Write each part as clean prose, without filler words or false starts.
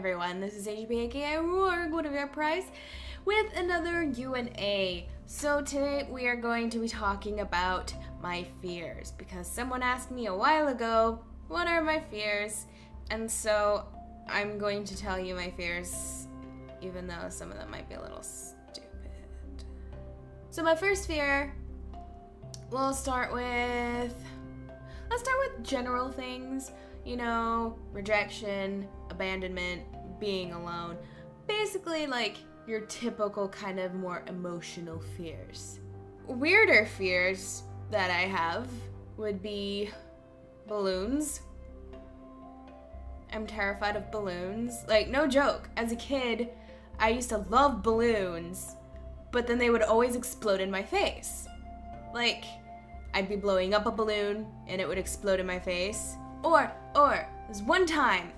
everyone, this is HB aka Roarg, one of your prize, with another You&A. So today we are going to be talking about my fears, because someone asked me a while ago, what are my fears? And so I'm going to tell you my fears, even though some of them might be a little stupid. So my first fear, let's start with general things. You know, rejection, abandonment, being alone. Basically, like, your typical kind of more emotional fears. Weirder fears that I have would be balloons. I'm terrified of balloons. Like, no joke. As a kid, I used to love balloons, but then they would always explode in my face. Like, I'd be blowing up a balloon, and it would explode in my face. Or, there's one time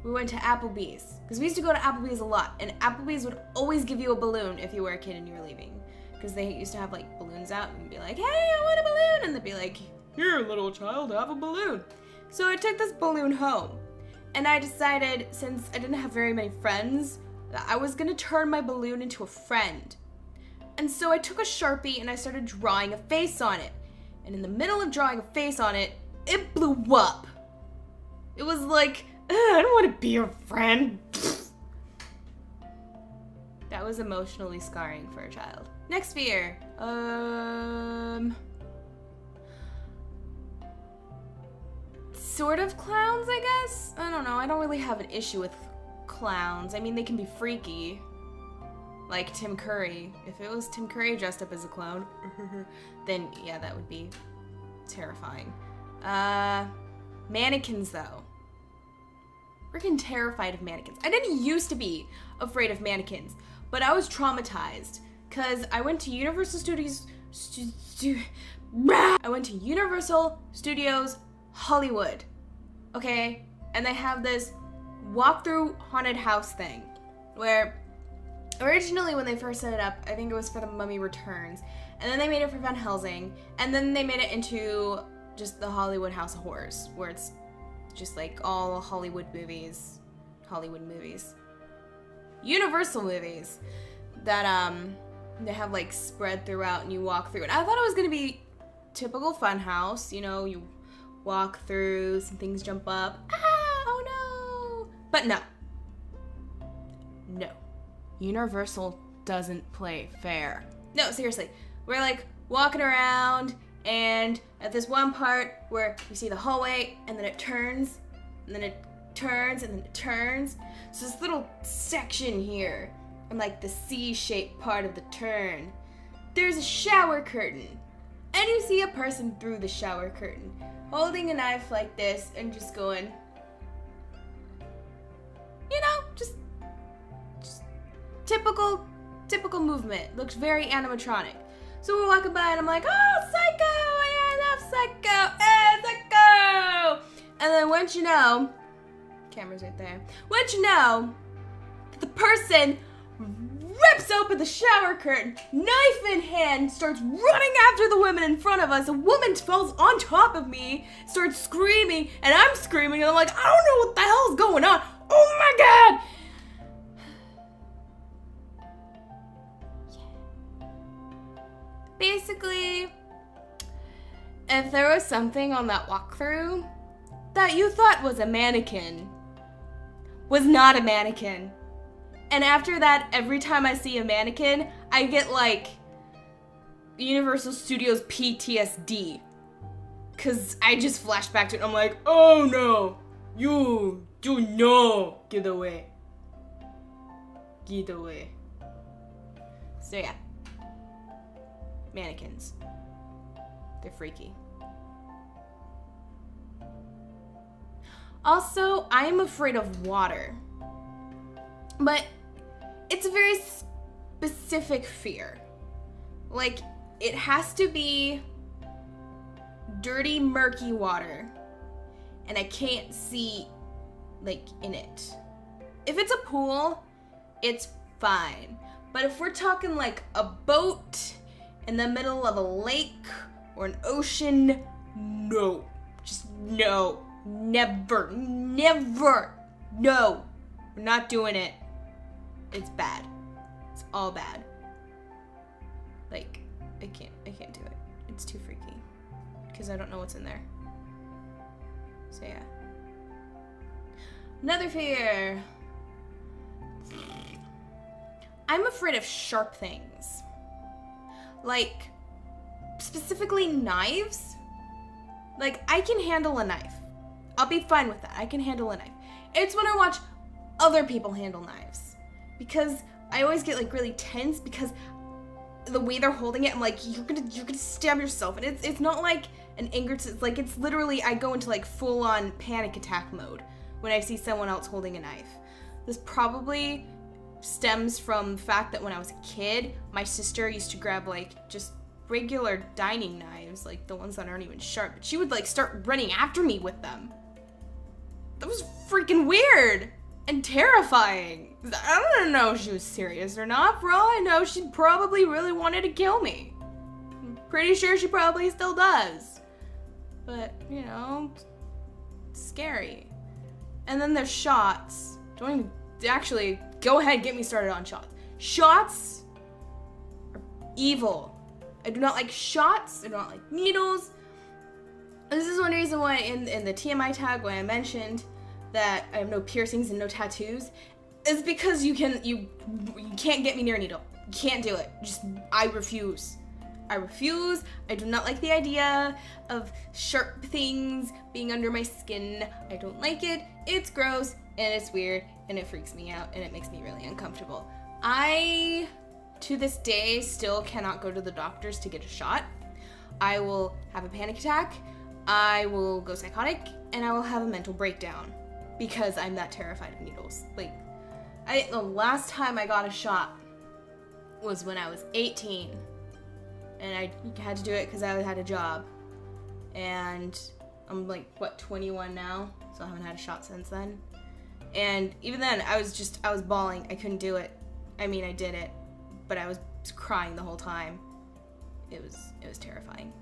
we went to Applebee's, because we used to go to Applebee's a lot, and Applebee's would always give you a balloon if you were a kid and you were leaving, because they used to have, like, balloons out, and be like, hey, I want a balloon, and they'd be like, here, little child, have a balloon. So I took this balloon home, and I decided, since I didn't have very many friends, that I was gonna turn my balloon into a friend. And so I took a Sharpie, and I started drawing a face on it. And in the middle of drawing a face on it, it blew up. It was like, I don't want to be your friend. That was emotionally scarring for a child. Next fear. Sort of clowns, I guess? I don't know. I don't really have an issue with clowns. I mean, they can be freaky. Like Tim Curry. If it was Tim Curry dressed up as a clown, then yeah, that would be terrifying. Mannequins, though. Freaking terrified of mannequins. I didn't used to be afraid of mannequins, but I was traumatized because I went to Universal Studios. I went to Universal Studios Hollywood. Okay, and they have this walk-through haunted house thing where originally when they first set it up, I think it was for The Mummy Returns, and then they made it for Van Helsing, and then they made it into just the Hollywood House of Horrors, where it's just like all Hollywood movies, Universal movies that they have like spread throughout and you walk through. And I thought it was gonna be typical fun house, you know, you walk through, some things jump up, oh no! But no. Universal doesn't play fair. No, seriously. We're like walking around, and at this one part where you see the hallway, and then it turns, and then it turns, and then it turns. So this little section here, and like the C-shaped part of the turn, there's a shower curtain. And you see a person through the shower curtain, holding a knife like this, and just going, you know, just typical movement. Looks very animatronic. So we're walking by and I'm like, oh, Psycho! I love Psycho! Hey, Psycho! And then once you know, camera's right there. Once you know, the person rips open the shower curtain, knife in hand, starts running after the women in front of us. A woman falls on top of me, starts screaming, and I'm screaming, and I'm like, I don't know what the hell's going on. Oh my God! Basically, if there was something on that walkthrough that you thought was a mannequin, was not a mannequin. And after that, every time I see a mannequin, I get like Universal Studios PTSD. Cause I just flash back to it and I'm like, oh no, you no, get away. Get away. So yeah. Mannequins. They're freaky. Also, I'm afraid of water. But it's a very specific fear. Like, it has to be dirty, murky water. And I can't see, like, in it. If it's a pool, it's fine. But if we're talking like a boat in the middle of a lake or an ocean, no. Just no. Never. Never. No. We're not doing it. It's bad. It's all bad. Like, I can't do it. It's too freaky. Because I don't know what's in there. So yeah. Another fear. I'm afraid of sharp things. Like, specifically knives. Like, I can handle a knife. I'll be fine with that. I can handle a knife. It's when I watch other people handle knives. Because I always get like really tense because the way they're holding it, I'm like, you're gonna stab yourself. And it's not like an anger, it's like, it's literally, I go into like full on panic attack mode when I see someone else holding a knife. This probably stems from the fact that when I was a kid, my sister used to grab like just regular dining knives, like the ones that aren't even sharp, but she would like start running after me with them. That was freaking weird and terrifying. I don't know if she was serious or not. For all I know, she probably really wanted to kill me. I'm pretty sure she probably still does. But, you know, it's scary. And then there's shots. Don't even, actually, go ahead, get me started on shots. Shots are evil. I do not like shots. I do not like needles. This is one reason why in the TMI tag when I mentioned that I have no piercings and no tattoos is because you can't get me near a needle. You can't do it. I refuse. I refuse. I do not like the idea of sharp things being under my skin. I don't like it. It's gross and it's weird and it freaks me out and it makes me really uncomfortable. I, to this day, still cannot go to the doctors to get a shot. I will have a panic attack. I will go psychotic and I will have a mental breakdown because I'm that terrified of needles. Like, the last time I got a shot was when I was 18. And I had to do it because I had a job. And I'm like, 21 now? So I haven't had a shot since then. And even then, I was bawling. I couldn't do it. I mean, I did it. But I was crying the whole time. It was terrifying.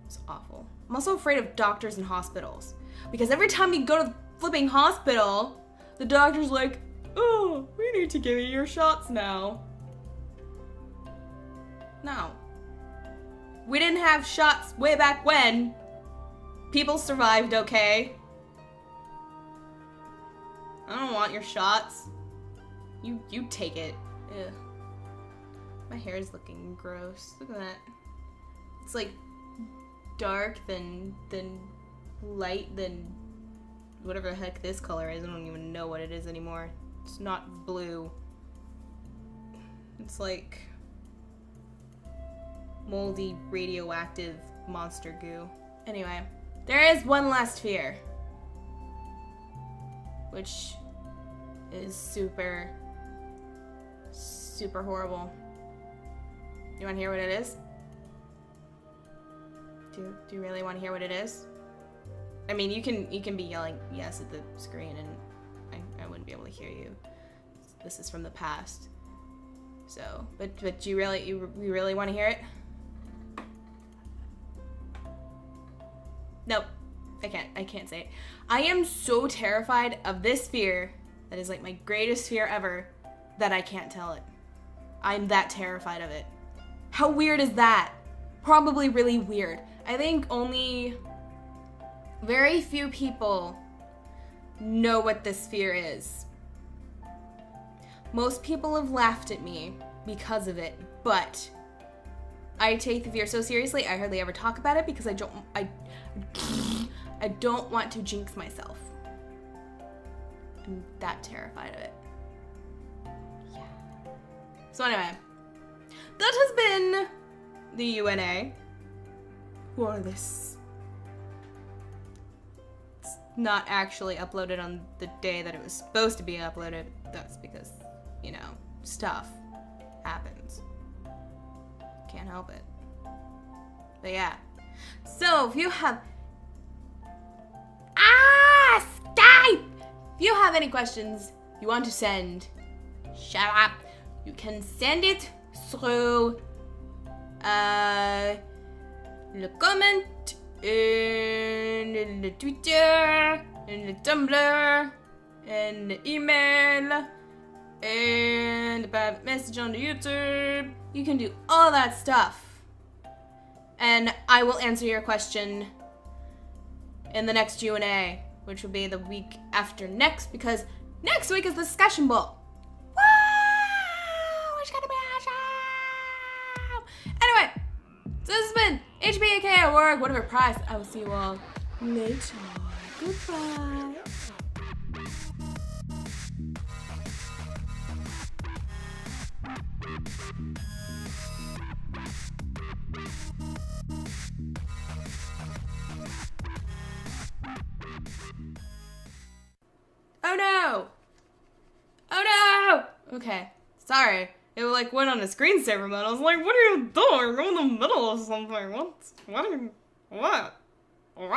It's awful. I'm also afraid of doctors and hospitals. Because every time you go to the flipping hospital, the doctor's like, oh, we need to give you your shots now. No. We didn't have shots way back when. People survived, okay? I don't want your shots. You take it. Ugh. My hair is looking gross. Look at that. It's like dark, then light, then whatever the heck this color is. I don't even know what it is anymore. It's not blue. It's like moldy, radioactive monster goo. Anyway, there is one last fear, which is super, super horrible. You want to hear what it is? Do you really want to hear what it is? I mean, you can be yelling yes at the screen, and I wouldn't be able to hear you. This is from the past. So, but you really want to hear it? Nope. I can't say it. I am so terrified of this fear that is like my greatest fear ever that I can't tell it. I'm that terrified of it. How weird is that? Probably really weird. I think only very few people know what this fear is. Most people have laughed at me because of it, but I take the fear so seriously, I hardly ever talk about it because I don't want to jinx myself. I'm that terrified of it. Yeah. So anyway, that has been the You&A for this. It's not actually uploaded on the day that it was supposed to be uploaded. That's because, you know, stuff happens. Can't help it. But yeah. So if you have Skype! If you have any questions you want to send, shut up. You can send it through le comment in the Twitter and a Tumblr, and an email, and a private message on the YouTube. You can do all that stuff. And I will answer your question in the next You&A, which will be the week after next, because next week is the discussion bowl. Wow! It's gonna be awesome! Anyway, so this has been HBAK at work, whatever price. I will see you all later. Goodbye. Oh no! Oh no! Okay, sorry. It like went on a screensaver mode. I was like, what are you doing? You're in the middle of something. What are you? What? What?